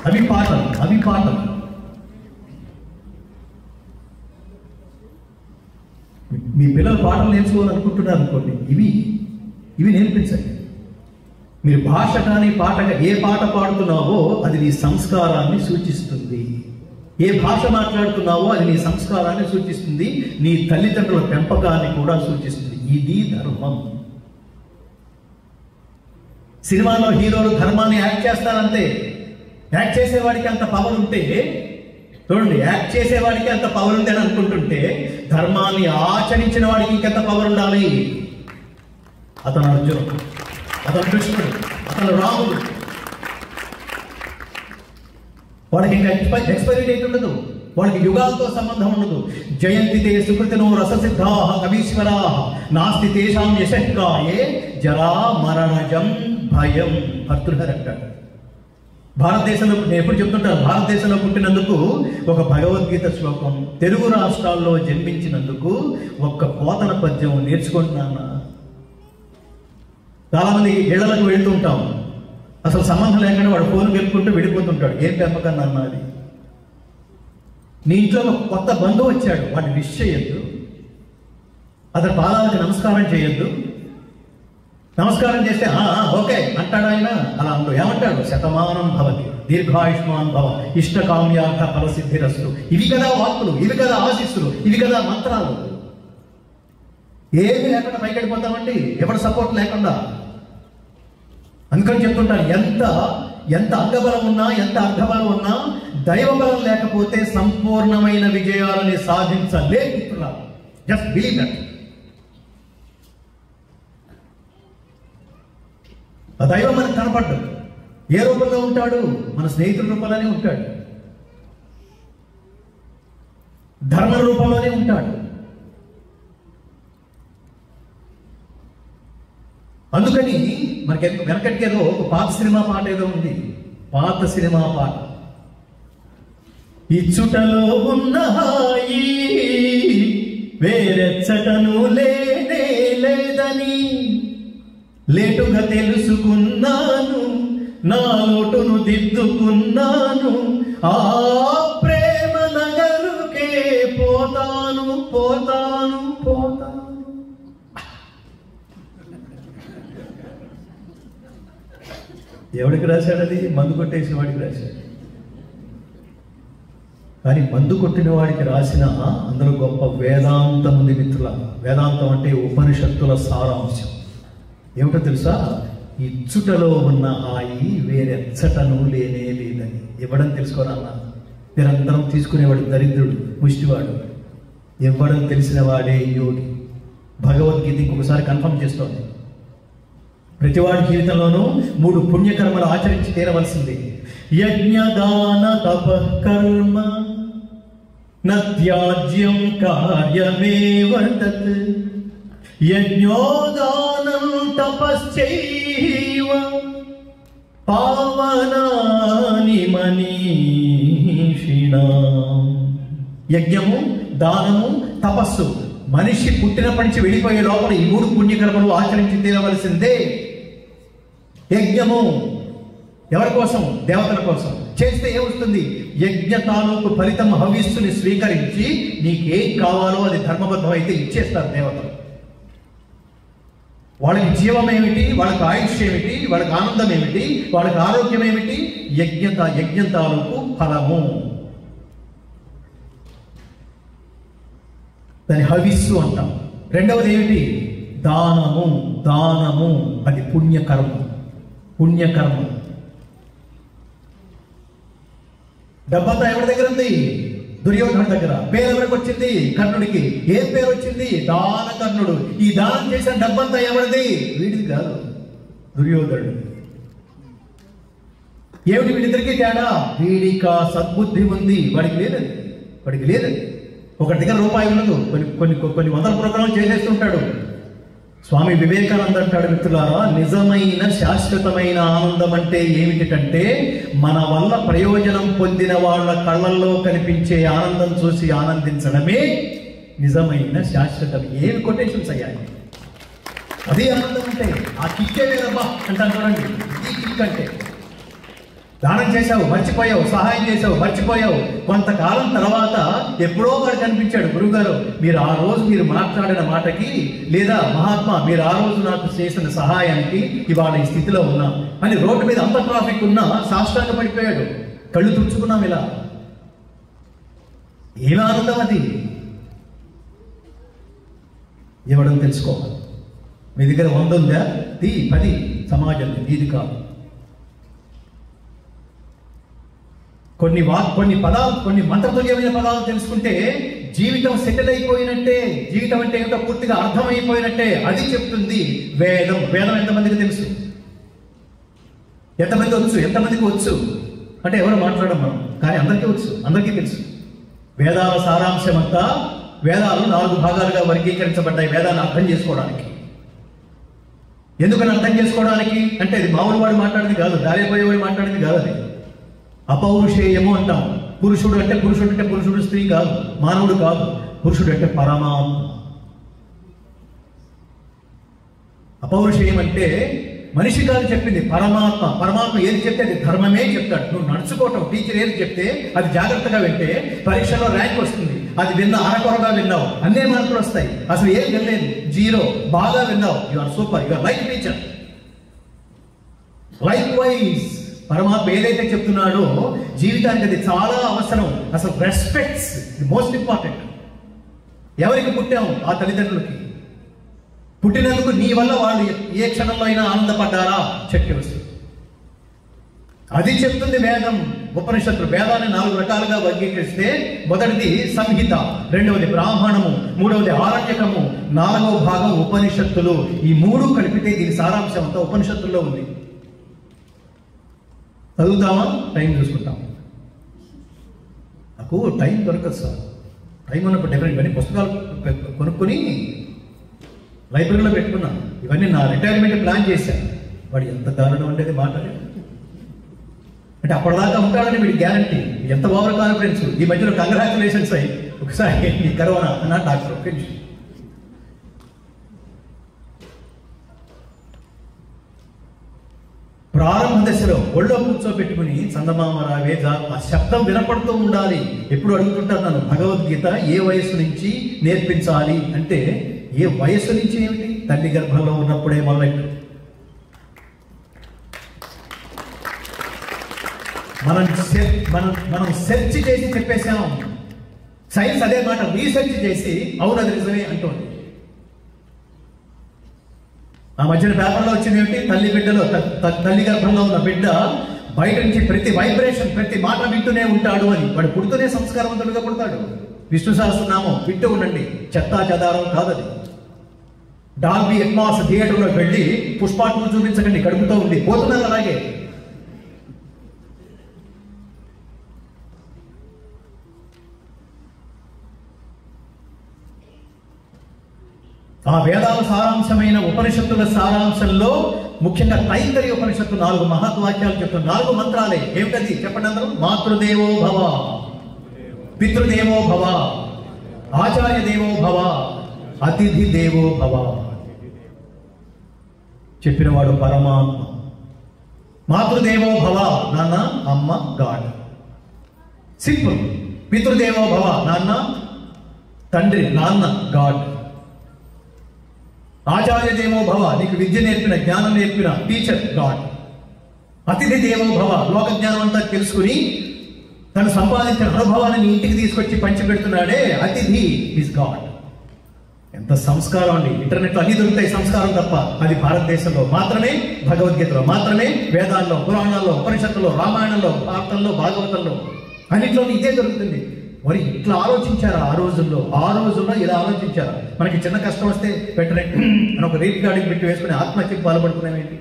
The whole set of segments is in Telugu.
అవి పాఠం. మీ పిల్లలు పాటలు నేర్చుకోవాలనుకుంటున్నారు అనుకోండి, ఇవి నేర్పించండి. మీరు భాష కానీ పాటగా ఏ పాట పాడుతున్నావో అది నీ సంస్కారాన్ని సూచిస్తుంది. ఏ భాష మాట్లాడుతున్నావో అది నీ సంస్కారాన్ని సూచిస్తుంది, నీ తల్లిదండ్రుల పెంపకాన్ని కూడా సూచిస్తుంది. ఇది ధర్మం. సినిమాలో హీరోలు ధర్మాన్ని యాక్ట్ చేస్తారంతే. యాక్ట్ చేసేవాడికి అంత పవర్ ఉంటే, చూడండి, యాక్ట్ చేసేవాడికి అంత పవర్ ఉంది అని అనుకుంటుంటే ధర్మాన్ని ఆచరించిన వాడికి ఇంకెంత పవర్ ఉండాలి? అతను అర్జునుడు, అతను కృష్ణుడు, అతను రాముడు. వాడికి ఇంకా ఎక్స్పైరీ డేట్ ఉండదు, వాడికి యుగాలతో సంబంధం ఉండదు. జయంతితే సుకృతినో రససిద్ధా కవీశ్వరా నాస్తి తేషాం యశక్కాయే జరా మరణజం భయం. భర్తృహరి అంటాడు. భారతదేశంలో, నేను ఎప్పుడు చెప్తుంటాను, భారతదేశంలో పుట్టినందుకు ఒక భగవద్గీత శ్లోకం, తెలుగు రాష్ట్రాల్లో జన్మించినందుకు ఒక్క పోతన పద్యం నేర్చుకుంటున్నాను. చాలా మంది ఇళ్లకు వెళుతుంటాం, అసలు సంబంధం లేకుండా వాడు ఫోన్ గెలుపుకుంటూ వెళ్ళిపోతుంటాడు. ఏం పెంపకం అన్నది? నీ ఇంట్లో ఒక కొత్త బంధువు వచ్చాడు, వాడిని విష్ చేయొద్దు, అతని పాదాలకు నమస్కారం చేయొద్దు. నమస్కారం చేస్తే ఓకే అంటాడు ఆయన. అలా అంటూ ఏమంటాడు? శతమానం భవతి, దీర్ఘాయుష్మాన్ భవ, ఇష్టకామ్యార్థ ఫలసిద్ధిరస్తు. ఇవి కదా వాక్కులు, ఇవి కదా ఆశీస్సులు, ఇవి కదా మంత్రాలు. ఏమి లేకుండా పైకి వెళ్ళిపోతామండి, ఎవరి సపోర్ట్ లేకుండా. అందుకని చెప్తుంటాను, ఎంత అంగబలం ఉన్నా, ఎంత అర్ధబలం ఉన్నా, దైవబలం లేకపోతే సంపూర్ణమైన విజయాలని సాధించలేకున్నా. Just believe that. ఆ దైవం మనకు కనపడ్డాడు. ఏ రూపంలో ఉంటాడు? మన స్నేహితుల రూపంలోనే ఉంటాడు, ధర్మ రూపంలోనే ఉంటాడు. అందుకని మనకి వెనకటికేదో ఒక పాత సినిమా పాట ఏదో ఉంది, పాత సినిమా పాట. ఇచ్చుటలో ఉన్న హాయి వేరెచ్చటను లేనే లేదని లేటుగా తెలుసుకున్నాను, నా లోటును దిద్దుకున్నాను, ఆ ప్రేమ నగరుకే పోతాను పోతాను పోతాను. ఎవడికి రాశాడు అది? మందు కొట్టేసిన వాడికి రాశాడు. కానీ మందు కొట్టిన వాడికి రాసిన అందులో గొప్ప వేదాంతం ఉంది మిత్రుల. వేదాంతం అంటే ఉపనిషత్తుల సారాంశం. ఏమిటో తెలుసా? ఇచ్చుటలో ఉన్న హాయి వేరెచ్చటను లేనే లేదని. ఇవ్వడం తెలుసుకోరాన్నా? నిరంతరం తీసుకునేవాడు దరిద్రుడు, ముష్టివాడు. ఇవ్వడం తెలిసిన వాడే యోగి. భగవద్గీత ఇంకొకసారి కన్ఫర్మ్ చేస్తోంది, ప్రతివాడి జీవితంలోనూ 3 పుణ్యకర్మలు ఆచరించి తీరవలసింది. యజ్ఞదాన తపకర్మ నత్యాజ్యం కార్యమేవ తత్ యజ్ఞోదానం తపశ్చైవ పావనాని మనీషిణాం. యజ్ఞము, దానము, తపస్సు. మనిషి పుట్టినప్పటి నుంచి వెళ్ళిపోయే లోపల ఈ 3 పుణ్యకర్మలు ఆచరించి తీరవలసిందే. యజ్ఞము ఎవరి కోసం? దేవతల కోసం. చేస్తే ఏమొస్తుంది? యజ్ఞ తాలూకు ఫలితం హవిస్సుని స్వీకరించి నీకేం కావాలో అది ధర్మబద్ధం అయితే ఇచ్చేస్తారు దేవతలు. వాళ్ళకి జీవం ఏమిటి, వాళ్ళకి ఆయుష్ ఏమిటి, వాళ్ళకి ఆనందం ఏమిటి, వాళ్ళకి ఆరోగ్యం ఏమిటి? యజ్ఞం తాలూకు ఫలము. దాని హవిస్సు అంటాం. రెండవది ఏమిటి? దానము. దానము అది పుణ్యకర్మ. పుణ్యకర్మ. డబ్బంతా ఎవరి దగ్గర ఉంది? దుర్యోధనుడి దగ్గర. పేరు ఎవరికి వచ్చింది? కర్ణుడికి. ఏం పేరు వచ్చింది? దాన కర్ణుడు. ఈ దానం చేసిన డబ్బంతా ఎవరిది? వీడిది కాదు, దుర్యోధనుడు. ఏమిటి వీడిద్దరికీ తేడా? వీడికి సద్బుద్ధి ఉంది, వాడికి లేదని. వాడికి లేదని. ఒకటి దగ్గర రూపాయి ఉండదు, కొన్ని వందల ప్రోగ్రాంలు చేసేస్తుంటాడు. స్వామి వివేకానంద అంటాడు, మిత్రులారా, నిజమైన శాశ్వతమైన ఆనందం అంటే ఏమిటంటే మన వల్ల ప్రయోజనం పొందిన వాళ్ళ కళ్ళల్లో కనిపించే ఆనందం చూసి ఆనందించడమే నిజమైన శాశ్వతం. ఏమి కొటేషన్స్ అయ్యాయి? అదే ఆనందం అంటే. ఆ కిక్కే వేరబ్బా అంటాను చూడండి. ఈ కిక్ అంటే దానం చేశావు మర్చిపోయావు, సహాయం చేశావు మర్చిపోయావు. కొంతకాలం తర్వాత ఎప్పుడో వాడు కనిపించాడు, గురువుగారు మీరు ఆ రోజు మీరు మాట్లాడిన మాటకి, లేదా మహాత్మా మీరు ఆ రోజు నాకు చేసిన సహాయానికి ఇవాళ ఈ స్థితిలో ఉన్నా అని రోడ్డు మీద అంత ట్రాఫిక్ ఉన్నా సాష్టాంగ పడిపోయాడు. కళ్ళు తుడుచుకున్నాం ఇలా. ఏమి ఆనందం అది! ఇవ్వడం తెలుసుకోవాలి. మీ దగ్గర 100 ఉందా? 10 సమాజం ఇది కాదు. కొన్ని పదాలు, కొన్ని మంత్రతుల్యమైన పదాలు తెలుసుకుంటే జీవితం సెటిల్ అయిపోయినట్టే. జీవితం అంటే ఏమిటో పూర్తిగా అర్థమైపోయినట్టే. అది చెప్తుంది వేదం. వేదం ఎంతమందికి తెలుసు? ఎంతమంది వచ్చు? ఎంతమందికి వచ్చు అంటే ఎవరు మాట్లాడడం మనం, కానీ అందరికీ వచ్చు, అందరికీ తెలుసు. వేదాల సారాంశం అంతా, వేదాలు 4 భాగాలుగా వర్గీకరించబడ్డాయి వేదాన్ని అర్థం చేసుకోవడానికి. ఎందుకని అర్థం చేసుకోవడానికి అంటే అది మామూలు వాడు మాట్లాడింది కాదు, దారిపోయేవాడు మాట్లాడింది కాదు. అది అపౌరుషేయము అంటాం. పురుషుడు అంటే పురుషుడు స్త్రీ కాదు, మానవుడు కాదు. పురుషుడు అంటే పరమాత్మ. అపౌరుషేయం అంటే మనిషి కాదు చెప్పింది, పరమాత్మ. పరమాత్మ ఏది చెప్తే అది ధర్మమే చెప్తాడు. నువ్వు నడుచుకోవటం, టీచర్ ఏది చెప్తే అది జాగ్రత్తగా వింటే పరీక్షలో ర్యాంక్ వస్తుంది. అది విన్నా, అరకొరగా విన్నావు, అన్నే మార్కులు వస్తాయి. అసలు ఏం వినలేదు, 0. బాగా విన్నావు, you are super, you are like teacher. Likewise పరమాత్మ ఏదైతే చెప్తున్నాడో జీవితానికి అది చాలా అవసరం. అసలు రెస్పెక్ట్స్ మోస్ట్ ఇంపార్టెంట్. ఎవరికి పుట్టాము? ఆ తల్లిదండ్రులకి. పుట్టినందుకు నీ వల్ల వాళ్ళు ఏ క్షణంలో అయినా ఆనందపడ్డారా? చెట్టు వస్తుంది. అది చెప్తుంది వేదం, ఉపనిషత్తులు. వేదాన్ని 4 రకాలుగా వర్గీకరిస్తే మొదటిది సంహిత, రెండవది బ్రాహ్మణము, మూడవది ఆరణ్యకము, 4వ భాగం ఉపనిషత్తులు. ఈ 3 కలిపితే దీని సారాంశం అంతా ఉపనిషత్తుల్లో ఉంది. చదువుతామా? టైం చూసుకుంటాం. నాకు టైం దొరకదు సార్. టైం ఉన్నప్పుడు డెఫినెట్ ఇవన్నీ పుస్తకాలు కొనుక్కొని లైబ్రరీలో పెట్టుకున్నాను. ఇవన్నీ నా రిటైర్మెంట్ ప్లాన్ చేశాను. వాడు ఎంత దారుణం ఉండేది మాట్లాడేది అంటే అప్పటిదాకా ఉంటాడని వీడి గ్యారంటీ. ఎంత ఓవర్ కాన్ఫిడెన్స్. ఈ మధ్యలో కంగ్రాచులేషన్స్ అయ్యి ఒకసారి ఈ కరోనా అన్న డాక్టర్ ఒక నిమిషం. ప్రారంభ దశలో ఒళ్ళో కూర్చోబెట్టుకుని చందమామ రావే ఆ శబ్దం వినపడుతూ ఉండాలి. ఎప్పుడు అడుగుతుంటాను నన్ను, భగవద్గీత ఏ వయస్సు నుంచి నేర్పించాలి అంటే, ఏ వయస్సు నుంచి ఏమిటి? తల్లి గర్భంలో ఉన్నప్పుడే మొదలెట్టు. మనం సెర్చ్ చేసి చెప్పేసాం. సైన్స్ అదే మాట రీసెర్చ్ చేసి అవును అది నిజమే అంటుంది. ఆ మధ్యన పేపర్లో వచ్చింది ఏమిటి? తల్లి బిడ్డలో, తల్లి గర్భంలో ఉన్న బిడ్డ బయట నుంచి ప్రతి వైబ్రేషన్, ప్రతి మాట వింటూనే ఉంటాడు అని. వాడు పుడుతూనే సంస్కారవంతుడుగా పుడతాడు. విష్ణు సహస్రనామం వింటూ ఉండండి, చెత్తా చెదారం కాదది. డాల్బీ అట్మాస్ థియేటర్లోకి వెళ్ళి పుష్పాటును చూపించకండి, కడుపుతో ఉండి పోతున్నారు అలాగే. ఆ వేదాల సారాంశమైన ఉపనిషత్తుల సారాంశంలో ముఖ్యంగా తైత్తరీయ ఉపనిషత్తు 4 మహత్వాక్యాలు చెప్తున్న 4 మంత్రాలే. ఏమిటది చెప్పండి అందరూ? మాతృదేవో భవ, పితృదేవో భవ, ఆచార్య దేవో భవ, అతిథి దేవో భవ. చెప్పినవాడు పరమాత్మ. మాతృదేవో భవ, నాన్న అమ్మ గాడ్, సింపుల్. పితృదేవో భవ, నాన్న తండ్రి, నాన్న గాడ్. ఆచార్య దేవో భవ, నీకు విద్య నేర్పిన, జ్ఞానం నేర్పిన టీచర్ గాడ్. అతిథి దేవో భవ, లోక జ్ఞానం అంతా తెలుసుకుని తను సంపాదించిన అనుభవాన్ని నీ ఇంటికి తీసుకొచ్చి పంచిపెడుతున్నాడే అతిథి ఈజ్ గాడ్. ఎంత సంస్కారం అండి! ఇంటర్నెట్లో అన్ని దొరుకుతాయి సంస్కారం తప్ప. అది భారతదేశంలో మాత్రమే, భగవద్గీతలో మాత్రమే, వేదాల్లో, పురాణాల్లో, ఉపనిషత్తుల్లో, రామాయణంలో, భారతంలో, భాగవతంలో అన్నింటిలో ఇదే దొరుకుతుంది. మరి ఇట్లా ఆలోచించారా ఆ రోజుల్లో? ఆ రోజుల్లో ఇలా ఆలోచించారా? మనకి చిన్న కష్టం వస్తే వెంటనే అని ఒక రేట్ గార్డింగ్ పెట్టి వేసుకుని ఆత్మహత్యకు పాల్పడుతున్నామేంటి?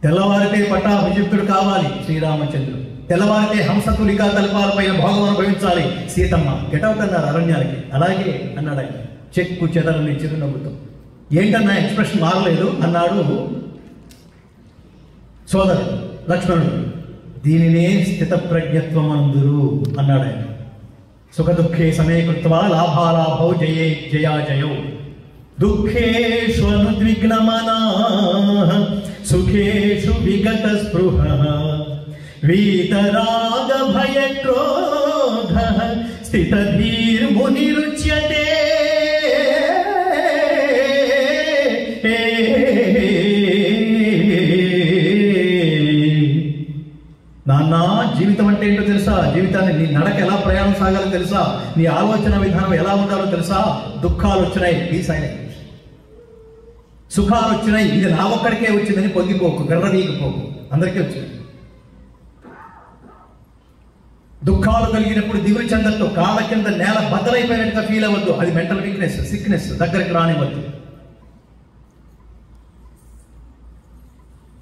తెల్లవారితే పట్టాభిషిక్తుడు కావాలి శ్రీరామచంద్రుడు, తెల్లవారితే హంసతులికా తలపాలపైన భోగం అనుభవించాలి సీతమ్మ. గెటౌట్ అన్నారు అరణ్యానికి. అలాగే అన్నాడు ఆయన, చెక్కు చెదలని చిరునవ్వుతో. ఏంటన్నా ఎక్స్ప్రెషన్ మారలేదు అన్నాడు సోదరుడు లక్ష్మణుడు. దీనినే స్థిత ప్రజ్ఞత్వం అందురు అన్నాడు ఆయన. సుఖ దుఃఖే సమీకృత్వా లాభాలాభౌ జయే జయాజయౌ. దుఃఖేషు అనుద్విగ్నమనాః సుఖేషు విగత స్పృహః వీతరాగ భయక్రోధః స్థితధీర్మునిరుచ్యతే. నాన్న, జీవితం అంటే ఏంటో తెలుసా? జీవితాన్ని నీ నడక ఎలా ప్రయాణం సాగాలో తెలుసా? నీ ఆలోచన విధానం ఎలా ఉండాలో తెలుసా? దుఃఖాలు వచ్చినాయి, పీస్ అయినాయి. సుఖాలు వచ్చినాయి, ఇది నా ఒక్కడికే వచ్చిందని పొంగిపోకు, గర్రవీగిపోకు, అందరికీ వచ్చింది. దుఃఖాలు కలిగినప్పుడు దిగులు చెందట్టు, కాళ్ళ కింద నేల బద్దలైపోయినట్టుగా ఫీల్ అవ్వద్దు. అది మెంటల్ వీక్నెస్, సిక్నెస్. దగ్గరికి రానివ్వద్దు.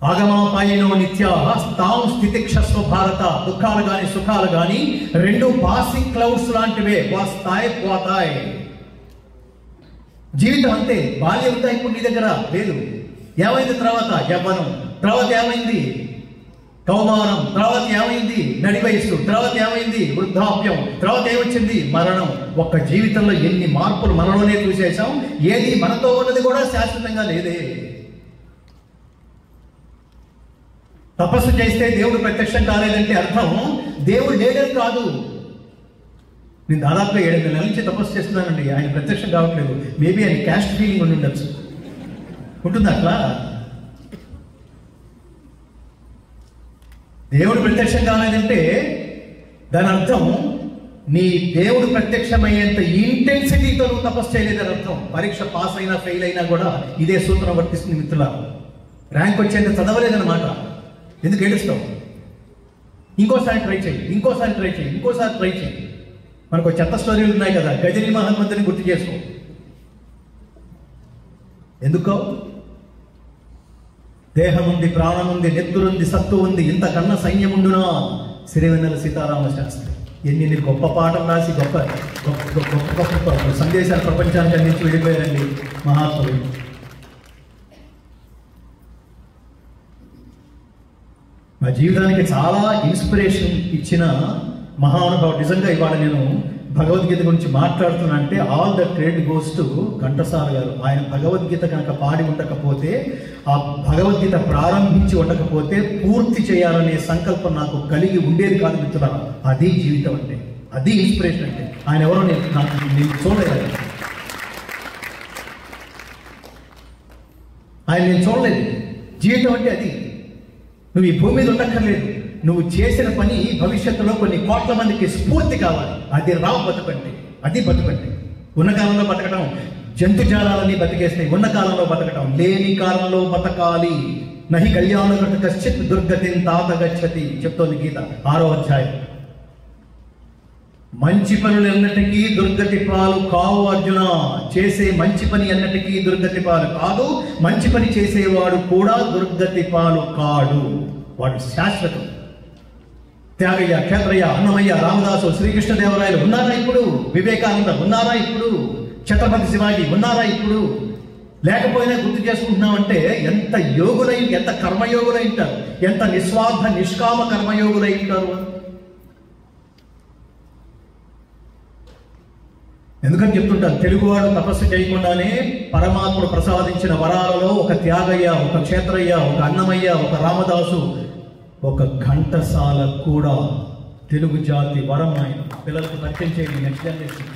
ఆగమాపాయినో నిత్యాః తాం స్థితిక్షస్వ భారత. దుఃఖాలు గాని సుఖాలు గాని రెండు పాసింగ్ క్లౌడ్స్ లాంటివే, వస్తాయి పోతాయి. జీవితం అంతే. బాల్యం ఉందా ఇప్పుడు నీ దగ్గర? లేదు. ఏమైంది తర్వాత? యవ్వనం. తర్వాత ఏమైంది? కౌమారం. తర్వాత ఏమైంది? నడి వయస్సు. తర్వాత ఏమైంది? వృద్ధాప్యం. తర్వాత ఏమొచ్చింది? మరణం. ఒక్క జీవితంలో ఎన్ని మార్పులు మనలోనే చూసేసాం. ఏది మనతో ఉన్నది కూడా శాశ్వతంగా లేదే. తపస్సు చేస్తే దేవుడు ప్రత్యక్షం కాలేదంటే అర్థం దేవుడు లేడని కాదు. నేను దాదాపుగా 7 నెలల నుంచి తపస్సు చేస్తున్నానండి, ఆయన ప్రత్యక్షం కావట్లేదు. మేబీ ఆయన క్యాస్ట్ ఫీలింగ్ ఉండి ఉండొచ్చు. ఉంటుంది అట్లా. దేవుడు ప్రత్యక్షం కాలేదంటే దాని అర్థం నీ దేవుడు ప్రత్యక్షమయ్యేంత ఇంటెన్సిటీతో నువ్వు తపస్సు చేయలేదని అర్థం. పరీక్ష పాస్ అయినా ఫెయిల్ అయినా కూడా ఇదే సూత్రం వర్తిస్తుంది మిత్రుల. ర్యాంక్ వచ్చేంత చదవలేదన్నమాట. ఎందుకు ఏడుస్తావు? ఇంకోసారి ట్రై చేయి, ఇంకోసారి ట్రై చేయి, ఇంకోసారి ట్రై చేయి. మనకు చెత్త స్టోరీలు ఉన్నాయి కదా, గజని మహమ్మద్ని గుర్తు చేసుకో. ఎందుకో? దేహం ఉంది, ప్రాణం ఉంది, నెత్తురుంది, సత్తు ఉంది, ఇంతకన్నా సైన్యముండునా. సిరివెన్నెల సీతారామ శాస్త్రి ఎన్ని గొప్ప పాఠం రాసి గొప్ప గొప్ప గొప్ప సందేశాలు ప్రపంచానికి అందించి వెళ్ళిపోయారండి మహాత్ములు. మా జీవితానికి చాలా ఇన్స్పిరేషన్ ఇచ్చిన మహానుభావుడు. నిజంగా ఇవాళ నేను భగవద్గీత గురించి మాట్లాడుతున్నా అంటే all the credit goes to Ghantasala గారు. ఆయన భగవద్గీత కనుక పాడి ఉండకపోతే, ఆ భగవద్గీత ప్రారంభించి ఉండకపోతే పూర్తి చేయాలనే సంకల్పం నాకు కలిగి ఉండేది కాదు మిత్రులారా. అది జీవితం అంటే, అది ఇన్స్పిరేషన్ అంటే. ఆయన ఎవరో నేను చూడలేదు, ఆయన నేను చూడలేదు. జీవితం అంటే అది. నువ్వు ఈ భూమి మీద ఉండక్కర్లేదు, నువ్వు చేసిన పని భవిష్యత్తులో కొన్ని కోట్ల మందికి స్ఫూర్తి కావాలి. అది రావు బతుకంటే, అది బతుకంటే. ఉన్న కాలంలో బతకడం జంతుజాలాలని బతికేస్తాయి. ఉన్న కాలంలో బతకడం, లేని కాలంలో బతకాలి. నహి కళ్యాణకృత కశ్చిత్ దుర్గతిని తాత గచ్చతి చెప్తోంది గీత 6వ అధ్యాయం. మంచి పనులు ఎన్నటికీ దుర్గతి పాలు కావు అర్జున. చేసే మంచి పని ఎన్నటికీ దుర్గతి పాలు కాదు. మంచి పని చేసేవాడు కూడా దుర్గతి పాలు కాడు. వాడు శాశ్వతం. త్యాగయ్య, క్షేత్రయ్య, అన్నమయ్య, రామదాసు, శ్రీకృష్ణదేవరాయలు ఉన్నారా ఇప్పుడు? వివేకానంద ఉన్నారా ఇప్పుడు? ఛత్రపతి శివాజీ ఉన్నారా ఇప్పుడు? లేకపోయినా గుర్తు చేసుకుంటున్నామంటే ఎంత యోగులై, ఎంత కర్మయోగులై ఉంటారు, ఎంత నిస్వార్థ నిష్కామ కర్మయోగులై ఉంటారు. ఎందుకని చెప్తుంటారు, తెలుగువాడు తపస్సు చేయకుండానే పరమాత్ముడు ప్రసాదించిన వరాలలో ఒక త్యాగయ్య, ఒక క్షేత్రయ్య, ఒక అన్నమయ్య, ఒక రామదాసు, ఒక ఘంటసాల కూడా తెలుగు జాతి వరం. ఆయన పిల్లలకు పరిచయం చేయండి, నెక్స్ట్ జనరేషన్.